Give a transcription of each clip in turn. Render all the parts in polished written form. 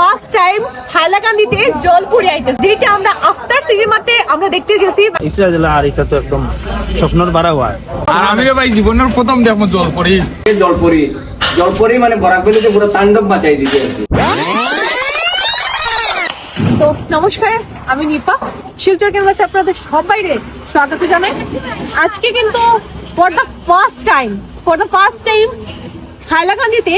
First time হাইলাকান্দিতে জলপুরি আইতেছে, যেটা আমরা আফটার সিনেমাতে আমরা দেখতে গেছি। আর এটা তো একদম স্বপ্নর বাড়া হয়। আর আমি ভাই জীবনের প্রথম দেখবো জলপুরি। জলপুরি মানে বরাক ভ্যালিতে পুরো তাণ্ডব মাচাই দিছে আর কি। তো নমস্কার, আমি নিপা, শিলচর ক্যানভাসে আপনাদের সবাইকে স্বাগত জানাই। আজকে কিন্তু ফর দ্য ফার্স্ট টাইম হাইলাকান্দিতে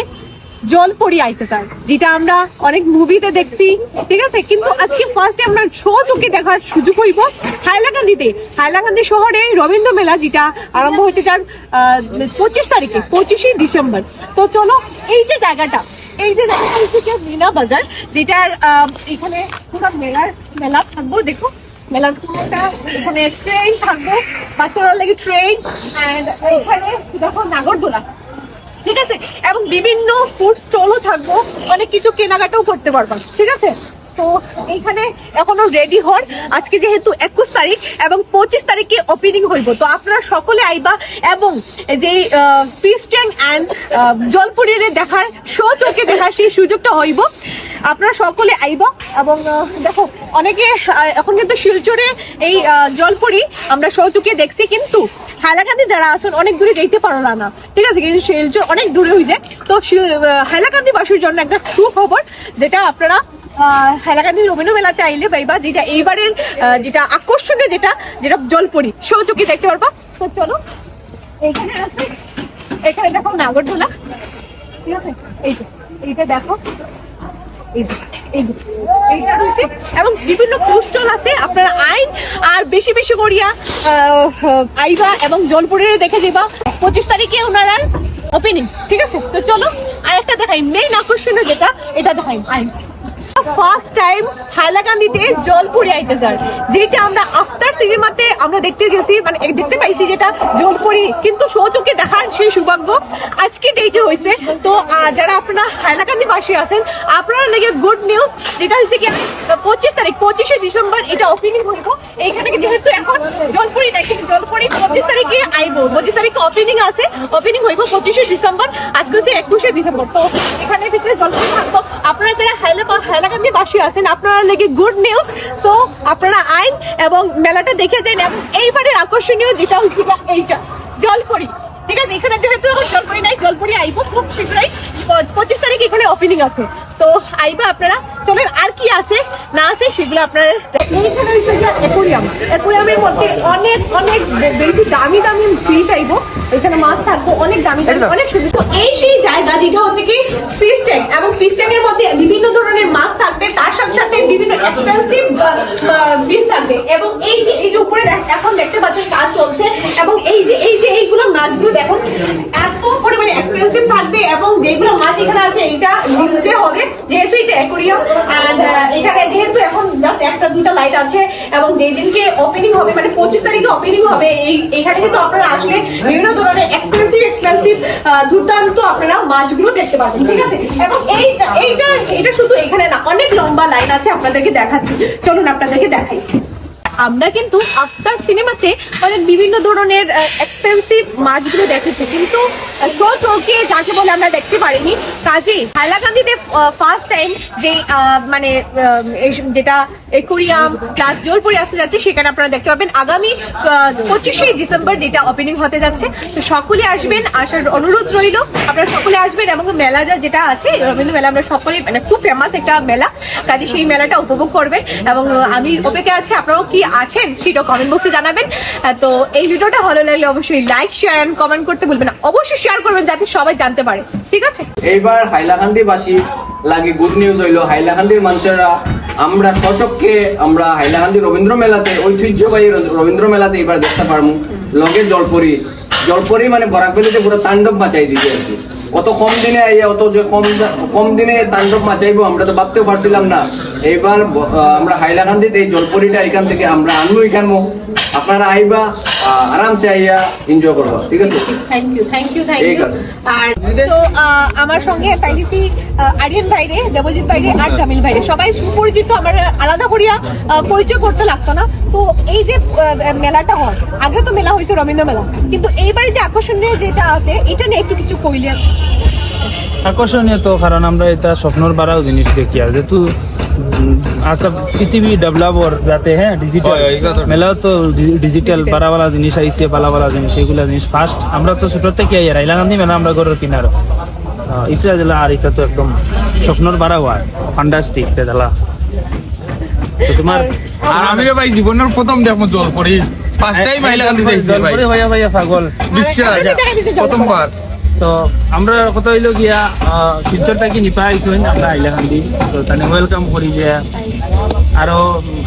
জলপরি আইতে স্যার, যেটা আমরা অনেক মুভিতে দেখছি, ঠিক আছে, কিন্তু আজকে ফার্স্ট টাইম আমরা চোখে দেখার সুযোগ হইব হাইলাকান্দি শহরে রবীন্দ্র মেলা, যেটা আরম্ভ হইতে চান 25 তারিখে, 25শে ডিসেম্বর। তো চলো, এই যে জায়গাটা হচ্ছে মিনা বাজার, যেটার এখানে পুরো মেলা থাকবো। দেখো মেলার পুরোটা, এখানে ট্রেন থাকবো, বাচ্চারা লাগে ট্রেন, এন্ড এখানে দেখো নাগরদোলা, ঠিক আছে, এবং বিভিন্ন ফুড স্টলও থাকবো, অনেক কিছু কেনাকাটাও করতে পারবা, ঠিক আছে। তো এইখানে এখনো রেডি হন, আজকে যেহেতু 21 তারিখ এবং 25 তারিখে ওপেনিং হইব। তো আপনারা সকলে আইবা এবং যে ফিশ ট্যাঙ্ক অ্যান্ড জলপুরির দেখার চোখে দেখার সেই সুযোগটা হইব। আপনারা সকলে আইবা এবং দেখো, অনেকে এখন কিন্তু শিলচরে এই জলপুরি আমরা চোখে দেখছি, কিন্তু হাইলাকান্দি যারা আছেন অনেক দূরে যেতে পারো না, ঠিক আছে, কিন্তু শিলচর অনেক দূরে হয়ে যায়। তো হাইলাকান্দি বাসীর জন্য একটা সুখবর, যেটা আপনারা হাইলাকান্দি রবীন্দ্র মেলাতে আইলে পাইবা, যেটা এইবারের যেটা আকর্ষণীয়, যেটা জলপুরি চোখে দেখতে পারবা। তো চলো, এখানে দেখো নাগরদোলা, ঠিক আছে, এইটা দেখো, এইটা রয়েছে এবং বিভিন্ন ফুড স্টল আছে। আপনারা আইন আর বেশি বেশি করিয়া আইবা এবং জলপুরের দেখে যাবা। 25 তারিখে ওনারা ওপেনিং, ঠিক আছে। তো চলো, আর একটা দেখাই, মেইন আকর্ষণীয় যেটা, এটা দেখাই। আইন ফার্স্ট টাইম হাইলাকান্দিতে জলপুরি আইতে স্যার, যেটা আমরা আফটার সিনেমাতে আমরা দেখতে গেছি, মানে দেখতে পাইছি, যেটা জলপুরি কিন্তু চোখে দেখার সেই সৌভাগ্য আজকে ডেটে হয়েছে। তো যারা আপনারা হাইলাকান্দি বাসী আছেন, আপনারা লেগে গুড নিউজ, যেটা হচ্ছে কি 25 তারিখ, 25শে ডিসেম্বর এটা ওপেনিং হইব। এইখানে যেহেতু এখন জলপুরি নাই, কিন্তু জলপুরি 25 তারিখে আইব, 25 তারিখে ওপেনিং আছে, ওপেনিং হইব 25শে ডিসেম্বর। আজকে হচ্ছে 21শে ডিসেম্বর। তো এখানে ভিতরে জলপুরি থাকবো। আপনারা যারা হাইলাকান্দি বাসী আছেন, আপনারা লেগে গুড নিউজ। সো আপনারা আইন এবং মেলাটা দেখে যান। এবং এইবারের আকর্ষণীয় যেটা হচ্ছে এইটা জলপুরি, ঠিক আছে। এখানে যেহেতু এখন জলপুরি নাই, জলপুরি আইব খুব শীঘ্রই, 25 তারিখ এখানে ওপেনিং আছে। তো আইবা আপনারা। চলেন, আর কি আছে না আছে সেগুলো আপনারা। এইখানে হচ্ছে অ্যাকোয়ারিয়ামের মধ্যে অনেক বেশি দামি ফিশ আইব, এখানে মাছ থাকবো, অনেক দামি অনেক সুন্দর। তো এই সেই জায়গা যেটা হচ্ছে কি ফিশ ট্যাঙ্ক, এবং ফিশ ট্যাঙ্কের মধ্যে বিভিন্ন ধরনের মাছ থাকবে, তার সাথে সাথে বিভিন্ন এক্সপেন্সিভ ফিশ থাকবে। এবং এই যে উপরে এখন দেখতে পাচ্ছেন কাজ চলছে, এবং এই যে এইগুলো মাছগুলো দেখুন এত পরিমাণে এক্সপেন্সিভ থাকবে। এবং যেগুলো মাছ এখানে আছে, এটা ডিসপ্লে হবে, যেহেতু এটা অ্যাকোয়ারিয়াম। এন্ড এখানে যেহেতু এখন জাস্ট একটা দুটা লাইট আছে, এবং যেই দিনকে ওপেনিং হবে, মানে 25 তারিখে ওপেনিং হবে, এইখানে কিন্তু আপনারা আসলে বিভিন্ন ধরনের এক্সপেন্সিভ দুর্দান্ত আপনারা মাছগুলো দেখতে পাবেন, ঠিক আছে। এবং এটা শুধু এখানে না, অনেক লম্বা লাইন আছে, আপনাদেরকে দেখাচ্ছি, চলুন আপনাদেরকে দেখাই। আমরা কিন্তু আফটার সিনেমাতে অনেক বিভিন্ন ধরনের এক্সপেন্সিভ মাছগুলো দেখেছি, কিন্তু চোখে যাকে বলে আমরা দেখতে পারিনি। কাজেই হাইলাকান্দিতে ফার্স্ট টাইম যে মানে যেটা অ্যাকোয়ারিয়াম প্লাস জলপুরি আসতে যাচ্ছে, সেখানে আপনারা দেখতে পাবেন আগামী 25শে ডিসেম্বর যেটা ওপেনিং হতে যাচ্ছে। তো সকলে আসবেন, আসার অনুরোধ রইল, আপনারা সকলে আসবেন। এবং মেলাটা যেটা আছে রবীন্দ্র মেলা, আমরা সকলে মানে খুব ফেমাস একটা মেলা, কাজে সেই মেলাটা উপভোগ করবেন। এবং আমি অপেক্ষা আছি, আপনারাও কি আছেন সেটা কমেন্ট বক্সে জানাবেন। তো এই ভিডিওটা ভালো লাগলে অবশ্যই লাইক, শেয়ার এন্ড কমেন্ট করতে ভুলবেন না। অবশ্যই শেয়ার করবেন যাতে সবাই জানতে পারে, ঠিক আছে। এইবার হাইলাকান্দি বাসী লাগে গুড নিউজ হইলো, হাইলাকান্দির মানুষেরা আমরা সচক্ষে আমরা হাইলাকান্দি রবীন্দ্র মেলাতে, ঐতিহ্যবাহী রবীন্দ্র মেলাতে এবার দেখতে পারবো লগে জলপুরি মানে বরাক ভ্যালিতে পুরো তাণ্ডব মাচাই দিছে আর কি। অত কম দিনে আইয়া, অত যে কম দিনে তাণ্ডব মাচাইবো আমরা তো ভাবতেও পারছিলাম না। এইবার আমরা হাইলাকান্দিতে এই জলপুরিটা এখান থেকে আমরা আনবো, এখানবো, আপনারা আইবা, আরামসে আইয়া এনজয় করবা, ঠিক আছে। Thank you. আর তো আমার সঙ্গে পাইছি আরিয়ান ভাইরে, দেবজিৎ ভাইরে আর জামিল ভাইরে, সবাই সুপরিচিত, আমার আলাদা করিয়া পরিচয় করতে লাগতো না। তো এই যে মেলাটা হয়, আগে তো মেলা হয়েছে রবীন্দ্র মেলা, কিন্তু এইবারে যে আকর্ষণীয় যেটা আছে, এটা নিয়ে একটু কিছু কইলে। আকর্ষণীয় তো, কারণ আমরা এটা স্বপ্নর বাড়াও জিনিস দেখি আর যেহেতু আচ্ছা পৃথিবী ডেভেলপর যাতে হ্যাঁ ডিজিটাল হয়, এইগুলা তো- মেলাও তো ডিজিটাল বাড়াওয়ালা জিনিস আইসে বালাওয়ালা জিনিস এগুলা জিনিস ফার্স্ট আমরা তো ছোট থেকে আই হাইলাকান্দি মেলা আমরা ঘরের কিনার ইসরা জেলা আর এটা তো একদম স্বপ্নর বাড়াও আর ফান্টাস্টিক জেলা তো তোমার আর আমি রে ভাই জীবনের প্রথম দেখবো জলপরি ফার্স্ট টাইম হাইলাকান্দি যাইছি ভাই জলপরি হইয়া হইয়া পাগল বিশ্বাস আপনাকে দেখা দিছে জলপরি। প্রথমবার তো আমরা কথা হইলো গিয়া শিলচরটা কি নিপা আইসুন আমরা আইলাকান্দি তো তানে ওয়েলকাম করি যে আরো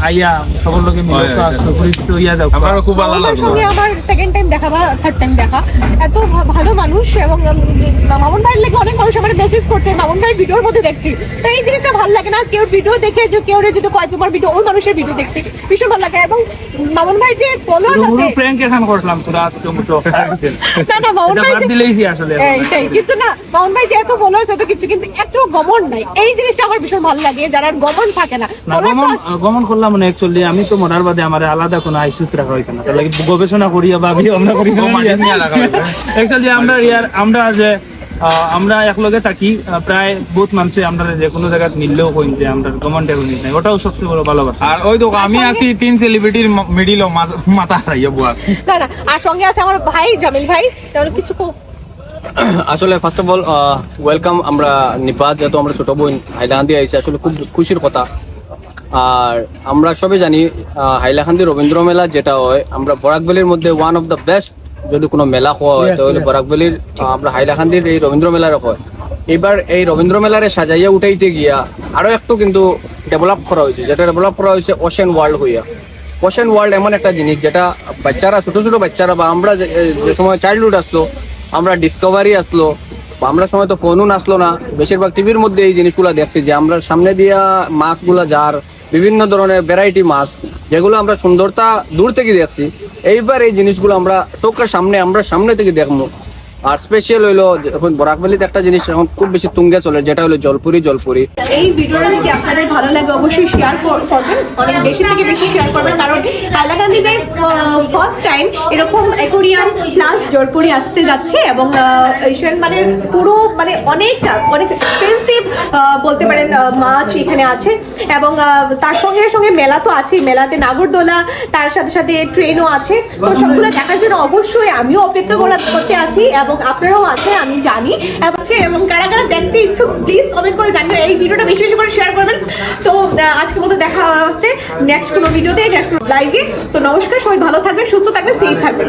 আইয়া সকল লোকে মিলে তো আসতো পরিচিত হইয়া যাও আমারও খুব ভালো আমার লাগলো সঙ্গে আমার সেকেন্ড টাইম দেখা বা থার্ড টাইম দেখা এত ভালো মানুষ এবং মামুন ভাইয়ের লেগে অনেক মানুষ আমার মেসেজ করছে মামুন ভাইয়ের ভিডিওর মধ্যে দেখছি তো এই জিনিসটা ভালো লাগে না কেউ ভিডিও দেখে যে কেউ যদি কয় তোমার ভিডিও ওই মানুষের ভিডিও দেখছি ভীষণ ভালো লাগে এবং মামুন ভাইয়ের যে ফলোয়ার্স আছে প্র্যাঙ্ক এখন করলাম তোরা আজকে মুটো না না মামুন ভাই বাদ দিলেইছি আসলে এইটাই কিন্তু না মামুন ভাই যে এত ফলোয়ার্স এত কিছু কিন্তু একটু গমন নাই এই জিনিসটা আমার ভীষণ ভালো লাগে যারা গমন থাকে না না followers তো গমন আছে। গমন করলাম মানে অ্যাকচুয়ালি আমি তো মরার বাদে আমার আলাদা কোনো আইসুত রাখা হইতো না তাহলে গবেষণা করিয়া বা আমরা করি মাটি নিয়ে রাখা হইতো। অ্যাকচুয়ালি আমরা যে আমরা একলগে থাকি প্রায় বহুত মানুষে আমরা যে কোনো জায়গায় মিললেও কই যে আমরা গমনটা করি নাই ওটাও সবচেয়ে বড় ভালোবাসা আর ওই তো আমি আছি তিন সেলিব্রিটির মিডিল মাথা হারাইয়া বুয়া না না আর সঙ্গে আছে আমার ভাই জামিল ভাই তাহলে কিছু আসলে ফার্স্ট অফ অল ওয়েলকাম আমরা নিপাত যেহেতু আমরা ছোট বোন হাইলাকান্দি আইছি আসলে খুব খুশির কথা আর আমরা সবাই জানি হাইলাকান্দি রবীন্দ্র মেলা যেটা হয় আমরা বরাকভ্যালির মধ্যে ওয়ান অফ দ্য বেস্ট যদি কোনো মেলা হয় তাহলে বরাকভ্যালির আমরা হাইলাকান্দির এই রবীন্দ্র মেলার হয় এবার এই রবীন্দ্র মেলারে সাজাইয়া উঠাইতে গিয়া আরো একটু কিন্তু ডেভেলপ করা হয়েছে যেটা ডেভেলপ করা হয়েছে ওশেন ওয়ার্ল্ড হইয়া ওশেন ওয়ার্ল্ড এমন একটা জিনিস যেটা বাচ্চারা ছোট ছোট বাচ্চারা বা আমরা যে সময় চাইল্ডহুড আসলো আমরা ডিসকভারি আসলো বা আমরা সময় তো ফোনও আসলো না বেশিরভাগ টিভির মধ্যে এই জিনিসগুলো দেখছি যে আমরা সামনে দিয়া মাছগুলা যার বিভিন্ন ধরনের ভ্যারাইটি মাছ যেগুলো আমরা সুন্দরতা দূর থেকে দেখছি এইবার এই জিনিসগুলো আমরা চোখের সামনে আমরা সামনে থেকে দেখবো আর স্পেশাল হইলো এখন বরাকভ্যালিতে একটা জিনিস এখন খুব বেশি তুঙ্গে চলে যেটা হলো জলপুরি এই ভিডিওটা যদি আপনাদের ভালো লাগে অবশ্যই শেয়ার করবেন অনেক বেশি থেকে বেশি শেয়ার করবেন কারণ হাইলাকান্দিতে ফার্স্ট টাইম এরকম অ্যাকোরিয়াম প্লাস জলপুরি আসতে যাচ্ছে এবং এশিয়ান মানে পুরো মানে অনেক এক্সপেন্সিভ বলতে পারেন মাছ এখানে আছে এবং তার সঙ্গে সঙ্গে মেলা তো আছে মেলাতে নাগরদোলা তার সাথে সাথে ট্রেনও আছে তো সবগুলো দেখার জন্য অবশ্যই আমিও অপেক্ষা করতে আছি এবং আপনারাও আছেন আমি জানি এবং কারা কারা দেখতে ইচ্ছুক প্লিজ কমেন্ট করে জানিয়ে এই ভিডিওটা বেশি বেশি করে শেয়ার করবেন তো আজকের মতো দেখা হচ্ছে নেক্সট কোনো ভিডিওতে নেক্সট কোনো লাইভে তো নমস্কার সবাই ভালো থাকবেন সুস্থ থাকবেন সেফ থাকবেন